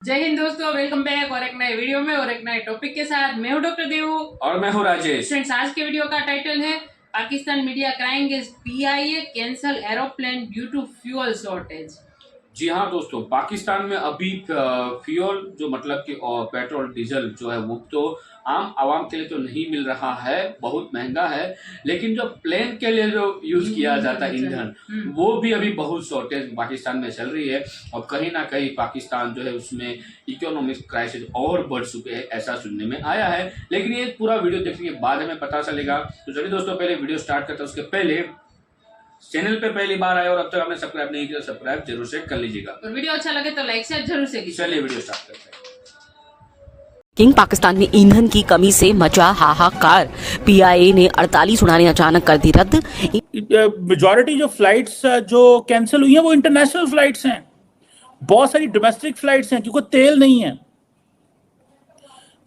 जय हिंद दोस्तों, welcome back और एक नए वीडियो में और एक नए टॉपिक के साथ। मैं हूं डॉक्टर देवू और मैं हूं राजेश। फ्रेंड्स, आज के वीडियो का टाइटल है Pakistan media crying is PIA cancel aeroplane due to fuel shortage. जी हाँ दोस्तों, पाकिस्तान में अभी फ्यूल जो मतलब कि पेट्रोल डीजल जो है वो तो आम आवाम के लिए तो नहीं मिल रहा है, बहुत महंगा है। लेकिन जो प्लेन के लिए जो यूज किया जाता है ईंधन, वो भी अभी बहुत शॉर्टेज पाकिस्तान में चल रही है। और कहीं ना कहीं पाकिस्तान जो है उसमें इकोनॉमिक क्राइसिस और बढ़ चुके हैं, ऐसा सुनने में आया है। लेकिन ये पूरा वीडियो देखने के बाद हमें पता चलेगा। तो चलिए दोस्तों, पहले वीडियो स्टार्ट करते हैं। उसके पहले चैनल पे पहली बार आए और अब तक आपने सब्सक्राइब नहीं किया, सब्सक्राइब जरूर से कर लीजिएगा। और वीडियो अच्छा लगे तो लाइक शेयर जरूर से कीजिए। चलिए वीडियो स्टार्ट करते हैं। पाकिस्तान में ईंधन की कमी से मचा हाहाकार, पीआईए ने 48 उड़ानें अचानक कर दी रद्द। मेजॉरिटी जो फ्लाइट्स जो कैंसिल हुई हैं वो इंटरनेशनल फ्लाइट्स हैं। बहुत सारी डोमेस्टिक फ्लाइट्स हैं क्योंकि तेल नहीं है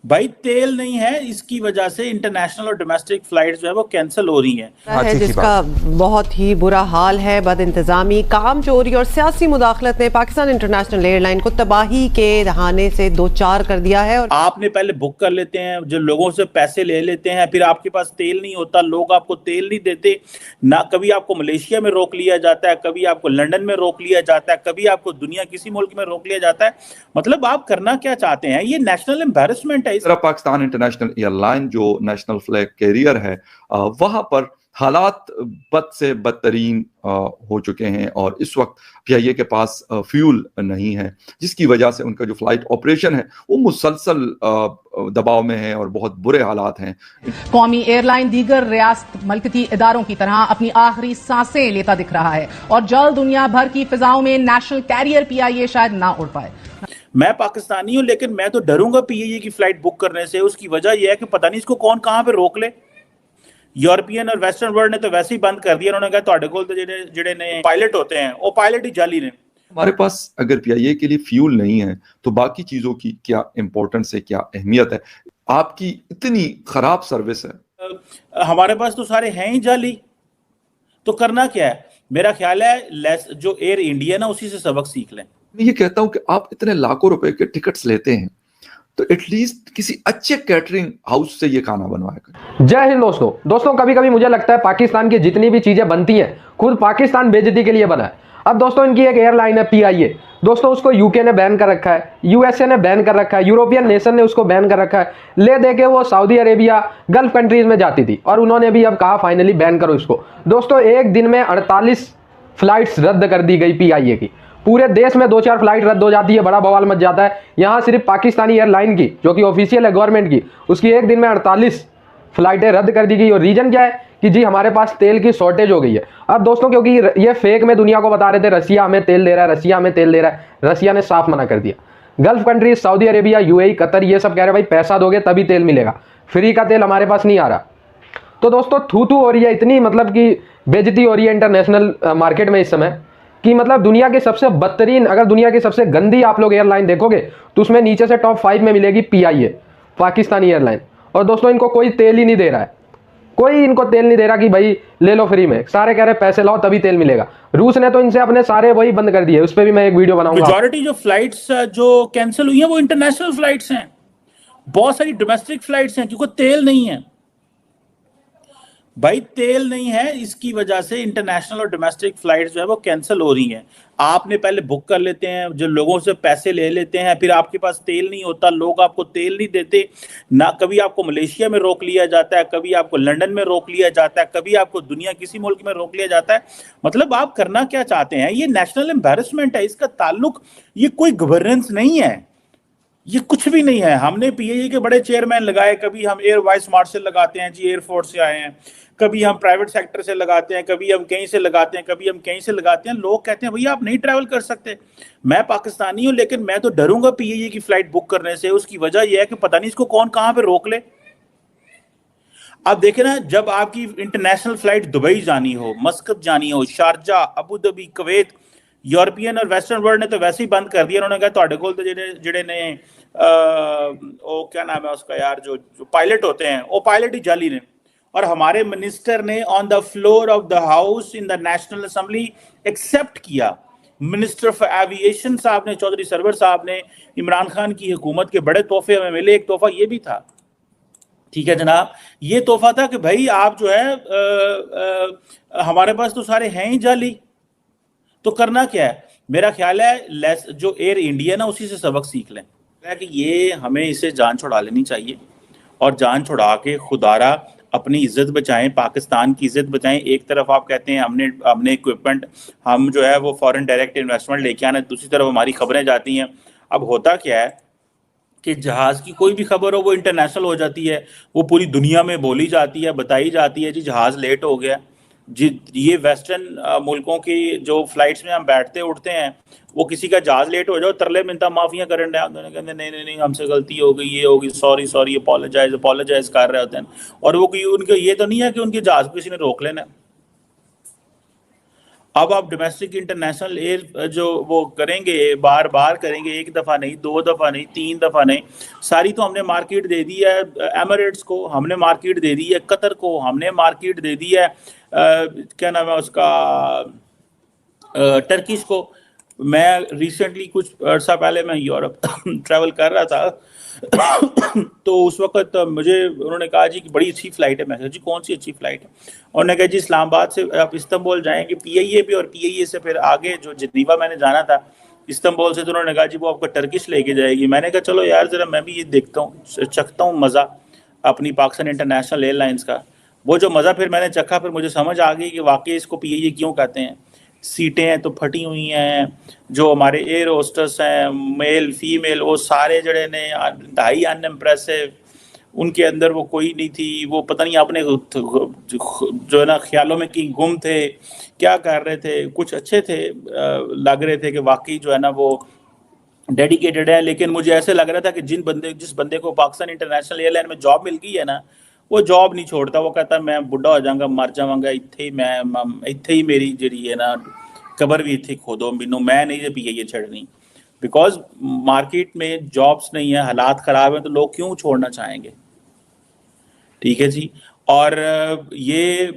भाई, तेल नहीं है, इसकी वजह से इंटरनेशनल और डोमेस्टिक फ्लाइट्स जो है वो कैंसिल हो रही हैं। है जिसका बहुत ही बुरा हाल है। बद इंतजामी, काम चोरी और सियासी मुदाखलत ने पाकिस्तान इंटरनेशनल एयरलाइन को तबाही के दहाने से दो चार कर दिया है। और आपने पहले बुक कर लेते हैं, जो लोगों से पैसे ले लेते हैं, फिर आपके पास तेल नहीं होता, लोग आपको तेल नहीं देते ना। कभी आपको मलेशिया में रोक लिया जाता है, कभी आपको लंदन में रोक लिया जाता है, कभी आपको दुनिया किसी मुल्क में रोक लिया जाता है। मतलब आप करना क्या चाहते हैं? ये नेशनल एम्बैरेसमेंट है। तरह पाकिस्तान इंटरनेशनल एयरलाइन जो नेशनल फ्लैग कैरियर है, वहां पर हालात बद से बदतरीन हो चुके हैं और इस वक्त पीआईए के पास फ्यूल नहीं है, जिसकी वजह से उनका जो फ्लाइट ऑपरेशन है वो मुसलसल दबाव में है और बहुत बुरे हालात हैं। कौमी एयरलाइन दीगर रियासत मलकती इदारों की तरह अपनी आखिरी सांसें लेता दिख रहा है और जल्द दुनिया भर की फिजाओं में नेशनल कैरियर पीआईए शायद ना उड़ पाए। मैं पाकिस्तानी हूं, लेकिन मैं तो डरूंगा पीआईए की फ्लाइट बुक करने से। उसकी वजह यह है कि पता नहीं इसको कौन कहां पे रोक ले। यूरोपियन और वेस्टर्न वर्ल्ड ने तो वैसे ही बंद कर दिया। उन्होंने कहा ਤੁਹਾਡੇ ਕੋਲ तो ਜਿਹੜੇ ने पायलट होते हैं वो पायलट ही जाली ने। हमारे पास अगर पीआईए के लिए फ्यूल नहीं है तो बाकी चीजों की क्या इंपॉर्टेंस है, क्या अहमियत है? आपकी इतनी खराब सर्विस है। हमारे पास तो सारे हैं ही जाली, तो करना क्या है? मेरा ख्याल है जो एयर इंडिया ना उसी से सबक सीख लें। मैं ये कहता हूं कि आप इतने लाखों रुपए के टिकट्स लेते हैं तो एटलीस्ट किसी अच्छे कैटरिंग हाउस से ये खाना बनवाया करें। जय हिंद दोस्तों, कभी कभी मुझे लगता है पाकिस्तान की जितनी भी चीजें बनती हैं खुद पाकिस्तान बेइज्जती के लिए बना है। अब दोस्तों इनकी एक एयरलाइन है पीआईए, दोस्तों उसको यूके ने बैन कर रखा है, यूएसए ने बैन कर रखा है, यूरोपियन नेशन ने उसको बैन कर रखा है। ले दे के वो सऊदी अरेबिया, गल्फ कंट्रीज में जाती थी और उन्होंने भी अब कहा फाइनली बैन करो इसको। दोस्तों एक दिन में 48 फ्लाइट्स रद्द कर दी गई पीआईए की। पूरे देश में 2-4 फ्लाइट रद्द हो जाती है, बड़ा बवाल मच जाता है। यहाँ सिर्फ पाकिस्तानी एयरलाइन की जो कि ऑफिशियल है गवर्नमेंट की, उसकी एक दिन में 48 फ्लाइटें रद्द कर दी गई। और रीजन क्या है कि जी हमारे पास तेल की शॉर्टेज हो गई है। अब दोस्तों क्योंकि ये फेक में दुनिया को बता रहे थे रसिया हमें तेल दे रहा है, रसिया हमें तेल दे रहा है, रसिया ने साफ मना कर दिया। Gulf countries Saudi Arabia, UAE, Qatar ये सब कह रहे भाई पैसा दोगे तभी तेल मिलेगा, फ्री का तेल हमारे पास नहीं आ रहा। तो दोस्तों थू थू हो रही है, इतनी मतलब कि बेइज्जती हो रही है इंटरनेशनल मार्केट में इस समय कि मतलब दुनिया के सबसे बदतरीन, अगर दुनिया की सबसे गंदी आप लोग एयरलाइन देखोगे तो उसमें नीचे से टॉप 5 में मिलेगी पीआईए, पाकिस्तानी एयरलाइन। और दोस्तों इनको कोई तेल ही नहीं दे रहा है, कोई इनको तेल नहीं दे रहा कि भाई ले लो फ्री में, सारे कह रहे पैसे लाओ तभी तेल मिलेगा। रूस ने तो इनसे अपने सारे वही बंद कर दिए, उस पर भी मैं एक वीडियो बनाऊंगा। मेजॉरिटी जो फ्लाइट्स जो कैंसिल हुई हैं वो इंटरनेशनल फ्लाइट्स हैं। बहुत सारी डोमेस्टिक फ्लाइट्स हैं क्योंकि तेल नहीं है भाई, तेल नहीं है, इसकी वजह से इंटरनेशनल और डोमेस्टिक फ्लाइट्स जो है वो कैंसिल हो रही हैं। आपने पहले बुक कर लेते हैं, जो लोगों से पैसे ले लेते हैं, फिर आपके पास तेल नहीं होता, लोग आपको तेल नहीं देते ना। कभी आपको मलेशिया में रोक लिया जाता है, कभी आपको लंदन में रोक लिया जाता है, कभी आपको दुनिया किसी मुल्क में रोक लिया जाता है। मतलब आप करना क्या चाहते हैं? ये नेशनल एम्बैरेसमेंट है। इसका ताल्लुक, ये कोई गवर्नेंस नहीं है, ये कुछ भी नहीं है। हमने पीआईए के बड़े चेयरमैन लगाए, कभी हम एयर वाइस मार्शल लगाते हैं जी, एयरफोर्स से आए हैं, कभी हम प्राइवेट सेक्टर से लगाते हैं, कभी हम कहीं से लगाते हैं, कभी हम कहीं से लगाते हैं। लोग कहते हैं भैया आप नहीं ट्रैवल कर सकते। मैं पाकिस्तानी हूं, लेकिन मैं तो डरूंगा पीआईए की फ्लाइट बुक करने से। उसकी वजह यह है कि पता नहीं इसको कौन कहां पे रोक ले। अब देखें ना, जब आपकी इंटरनेशनल फ्लाइट दुबई जानी हो, मस्कत जानी हो, Sharjah, Abu Dhabi, Kuwait, European और वेस्टर्न वर्ल्ड ने तो वैसे ही बंद कर दिया। उन्होंने कहा ਤੁਹਾਡੇ ਕੋਲ तो ਜਿਹੜੇ ने वो क्या नाम है उसका यार, जो पायलट होते हैं वो पायलट ही जाली ने। और हमारे मिनिस्टर ने on the floor of the house in the national assembly accept किया मिनिस्टर ऑफ एविएशन साहब ने, चौधरी सरवर साहब ने, इमरान खान की हुकूमत के बड़े तोहफे हमें मिले। एक तोहफा ये भी था, ठीक है जनाब, ये तोहफा था कि भाई आप जो है हमारे पास तो सारे हैं ही जाली, तो करना क्या है। मेरा ख्याल है जो एयर इंडिया ना उसी से सबक सीख लें कि ये हमें इसे जान छुड़ा लेनी चाहिए और जान छुड़ा के खुदारा अपनी इज्जत बचाएं, पाकिस्तान की इज्जत बचाएं। एक तरफ आप कहते हैं हमने इक्विपमेंट, हम जो है वो फॉरेन डायरेक्ट इन्वेस्टमेंट लेके आना, दूसरी तरफ हमारी खबरें जाती हैं। अब होता क्या है कि जहाज़ की कोई भी खबर हो वो इंटरनेशनल हो जाती है, वो पूरी दुनिया में बोली जाती है, बताई जाती है जी जहाज़ लेट हो गया जी। ये वेस्टर्न मुल्कों की जो फ्लाइट्स में हम बैठते उठते हैं, वो किसी का जहाज़ लेट हो जाओ तरले मिनता माफियाँ करन रहे होते हैं, कहते नहीं नहीं नहीं हमसे गलती हो गई, ये होगी, सॉरी सॉरी, अपोलोजाइज कर रहे होते हैं। और वो उनके ये तो नहीं है कि उनके जहाज़ को किसी ने रोक लेना। अब आप डोमेस्टिक इंटरनेशनल एयर जो वो करेंगे, बार बार करेंगे, एक दफ़ा नहीं, 2 दफ़ा नहीं, 3 दफ़ा नहीं, सारी तो हमने मार्केट दे दी है एमिरेट्स को, हमने मार्केट दे दी है कतर को, हमने मार्केट दे दी है क्या नाम है उसका, टर्किश को। मैं रिसेंटली कुछ अर्सा पहले मैं यूरोप ट्रैवल कर रहा था तो उस वक्त मुझे उन्होंने कहा जी कि बड़ी अच्छी फ़्लाइट है। मैं कहा जी कौन सी अच्छी फ़्लाइट है? उन्होंने कहा जी इस्लामाबाद से आप इस्तांबुल जाएंगे PIA पे, और PIA से फिर आगे जो जिनीवा मैंने जाना था इस्तांबुल से, तो उन्होंने कहा जी वो आपको टर्किश लेके जाएगी। मैंने कहा चलो यार ज़रा मैं भी ये देखता हूँ, चखता हूँ मज़ा अपनी पाकिस्तान इंटरनेशनल एयरलाइंस का। वो जो मज़ा फिर मैंने चखा, फिर मुझे समझ आ गई कि वाकई इसको PIA क्यों कहते हैं। सीटें हैं तो फटी हुई हैं, जो हमारे एयर होस्टर्स हैं मेल फीमेल वो सारे जड़े ने इंतहाई अनइम्प्रेसिव, उनके अंदर वो कोई नहीं थी, वो पता नहीं अपने जो है ना ख्यालों में कि गुम थे, क्या कर रहे थे, कुछ अच्छे थे, लग रहे थे कि वाकई जो है ना वो डेडिकेटेड है। लेकिन मुझे ऐसे लग रहा था कि जिस बंदे को पाकिस्तान इंटरनेशनल एयरलाइन में जॉब मिल गई है ना, वो जॉब नहीं छोड़ता। वो कहता मैं बुढ़ा हो जाऊंगा, मर जाऊंगा, इत्थे ही मेरी जी है ना कबर भी इत्थे खोदो मैनू, मैं नहीं PIA छड़नी। बिकॉज मार्केट में जॉब्स नहीं है, हालात ख़राब हैं, तो लोग क्यों छोड़ना चाहेंगे, ठीक है जी। और ये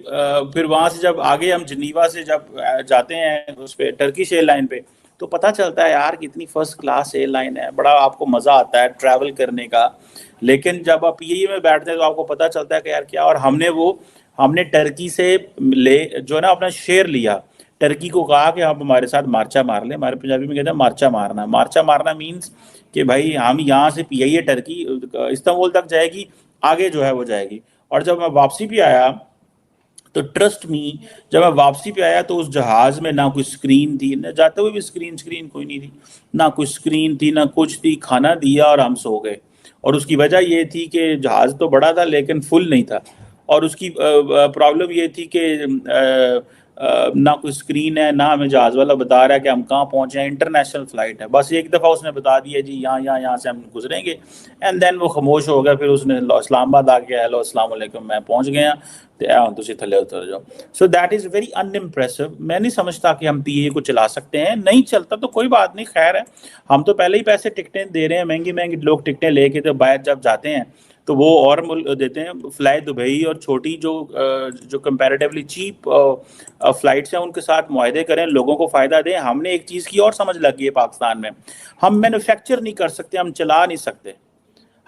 फिर वहाँ से जब आगे हम जिनीवा से जब जाते हैं उस पर टर्किश एयरलाइन पे, तो पता चलता है यार कितनी फर्स्ट क्लास एयरलाइन है, बड़ा आपको मज़ा आता है ट्रैवल करने का। लेकिन जब आप PIA में बैठते हैं तो आपको पता चलता है कि यार क्या, और हमने टर्की से जो है ना अपना शेयर लिया, टर्की को कहा कि आप हमारे साथ मार्चा मार लें, हमारे पंजाबी में कहते हैं मार्चा मारना। मार्चा मारना मीन्स कि भाई हम यहाँ से PIA टर्की इस्तांबुल तक जाएगी, आगे जो है वो जाएगी। और जब मैं वापसी भी आया तो ट्रस्ट मी, जब मैं वापसी पे आया तो उस जहाज़ में ना कोई स्क्रीन थी, ना जाते हुए भी स्क्रीन कोई नहीं थी, ना कोई स्क्रीन थी, ना कुछ थी। खाना दिया और हम सो गए। और उसकी वजह ये थी कि जहाज़ तो बड़ा था लेकिन फुल नहीं था, और उसकी प्रॉब्लम ये थी कि ना कोई स्क्रीन है, ना हमें जहाज़ वाला बता रहा है कि हम कहाँ पहुँचे हैं, इंटरनेशनल फ़्लाइट है। बस एक दफ़ा उसने बता दिया जी यहाँ से हम गुजरेंगे, एंड देन वो खामोश हो गया। फिर उसने इस्लामाबाद आ गया, हेलो अस्सलाम वालेकुम, मैं पहुँच गया, तो तुझे थले उतर जाओ। So that is very unimpressive. मैं नहीं समझता कि हम PIA को चला सकते हैं, नहीं चलता तो कोई बात नहीं, खैर है, हम तो पहले ही पैसे टिकटें दे रहे हैं, महंगी लोग टिकटें लेके तो बाहर जब जाते हैं तो वो और देते हैं। फ्लाई दुबई और छोटी जो कंपैरेटिवली चीप फ्लाइट्स हैं उनके साथ मुआहदे करें, लोगों को फ़ायदा दें। हमने एक चीज़ की और समझ लगी है पाकिस्तान में, हम मैन्युफैक्चर नहीं कर सकते, हम चला नहीं सकते,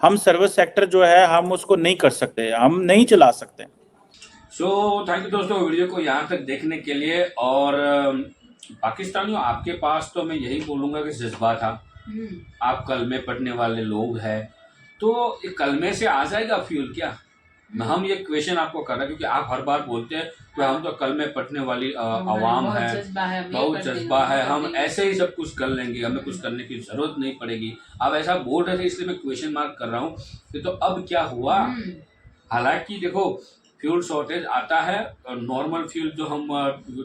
हम सर्विस सेक्टर जो है हम उसको नहीं कर सकते, हम नहीं चला सकते। सो थैंक यू दोस्तों वीडियो को यहाँ तक देखने के लिए। और पाकिस्तानियों, आपके पास तो मैं यही बोलूँगा कि जज्बा था, आप कलमे पढ़ने वाले लोग हैं, तो ये कलमे से आ जाएगा फ्यूल क्या? हम ये क्वेश्चन आपको कर रहे हैं क्योंकि आप हर बार बोलते हैं कि हम तो कलमे पढ़ने वाली आवाम है, बहुत जज्बा है, हम ऐसे ही सब कुछ कर लेंगे, हमें कुछ करने की जरूरत नहीं पड़ेगी। आप ऐसा बोल रहे थे इसलिए मैं क्वेश्चन मार्क कर रहा हूँ कि तो अब क्या हुआ? हालांकि देखो फ्यूल शॉर्टेज आता है, नॉर्मल फ्यूल जो हम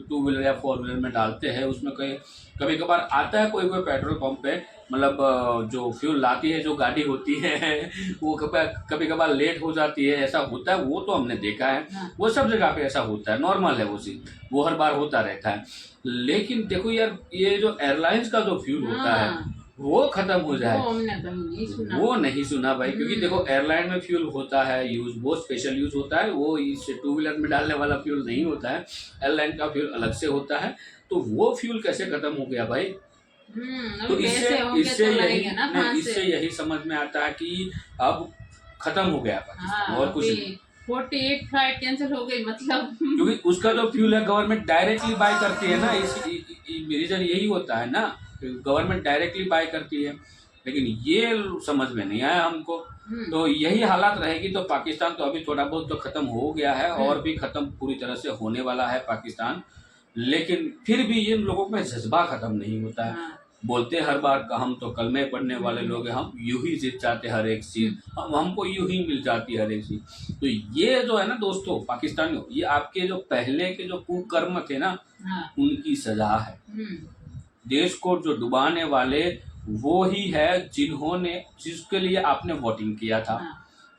2 व्हीलर या 4 व्हीलर में डालते हैं उसमें कभी कभार आता है, कोई पेट्रोल पंप पे मतलब जो फ्यूल लाती है जो गाड़ी होती है वो कभी कभार लेट हो जाती है, ऐसा होता है, वो तो हमने देखा है। वो सब जगह पे ऐसा होता है, नॉर्मल है वो चीज़, वो हर बार होता रहता है। लेकिन देखो यार, ये जो एयरलाइंस का जो फ्यूल होता है वो खत्म हो जाए। वो हमने कभी नहीं सुना। वो नहीं सुना भाई, क्योंकि देखो एयरलाइन में फ्यूल होता है यूज, वो स्पेशल यूज होता है, वो इस टू व्हीलर में डालने वाला फ्यूल नहीं होता है, एयरलाइन का फ्यूल अलग से होता है। तो वो फ्यूल कैसे खत्म हो गया भाई? तो अभी पैसे होंगे तो लाएंगे ना कहाँ इससे से? यही समझ में आता है कि अब खत्म हो गया पाकिस्तान, हाँ, और कुछ नहीं। 48 फ्लाइट कैंसिल हो गई मतलब। क्योंकि उसका जो फ्यूल है गवर्नमेंट डायरेक्टली बाय करती है ना, इस रीजन यही होता है ना, गवर्नमेंट डायरेक्टली बाय करती है, लेकिन ये समझ में नहीं आया हमको। तो यही हालात रहेगी तो पाकिस्तान तो अभी थोड़ा बहुत तो खत्म हो गया है, और भी खत्म पूरी तरह से होने वाला है पाकिस्तान, लेकिन फिर भी इन लोगों में जज्बा खत्म नहीं होता है। बोलते हर बार का हम तो कलमे पढ़ने वाले लोग हैं, हम यूं ही जीत जाते हर एक चीज, हमको यूं ही मिल जाती हर एक चीज। तो ये जो है ना दोस्तों पाकिस्तानियों, ये आपके जो पहले के जो कुकर्म थे ना, उनकी सजा है। देश को जो डुबाने वाले वो ही है जिसके लिए आपने वोटिंग किया था।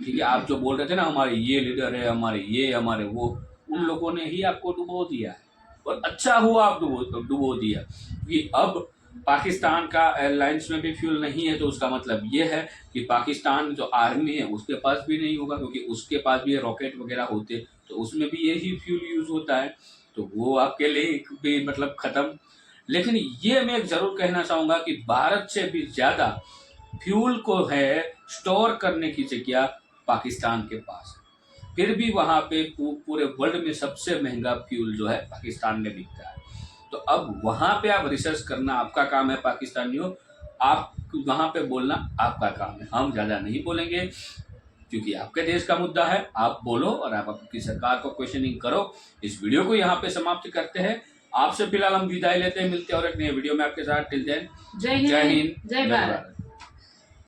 ठीक है, आप जो बोल रहे थे ना हमारे ये लीडर है, हमारे वो, उन लोगों ने ही आपको डुबो दिया है, और अच्छा हुआ आप डुबो दिया। कि अब पाकिस्तान का एयरलाइंस में भी फ्यूल नहीं है, तो उसका मतलब ये है कि पाकिस्तान जो आर्मी है उसके पास भी नहीं होगा, क्योंकि उसके पास भी रॉकेट वगैरह होते तो उसमें भी यही फ्यूल यूज होता है, तो वो आपके लिए भी मतलब खत्म। लेकिन ये मैं जरूर कहना चाहूंगा कि भारत से भी ज्यादा फ्यूल को है स्टोर करने की जगह पाकिस्तान के पास है। फिर भी वहां पे पूरे वर्ल्ड में सबसे महंगा फ्यूल जो है पाकिस्तान में बिकता है। तो अब वहां पे आप रिसर्च करना आपका काम है पाकिस्तानियों, आप वहां पे बोलना आपका काम है, हम ज्यादा नहीं बोलेंगे, क्योंकि आपके देश का मुद्दा है। आप बोलो और आप आपकी सरकार को क्वेश्चनिंग करो। इस वीडियो को यहाँ पे समाप्त करते हैं। आपसे फिलहाल हम विदाई लेते हैं, मिलते हैं और एक नए वीडियो में आपके साथ। टिल देन, जय हिंद, जय भारत।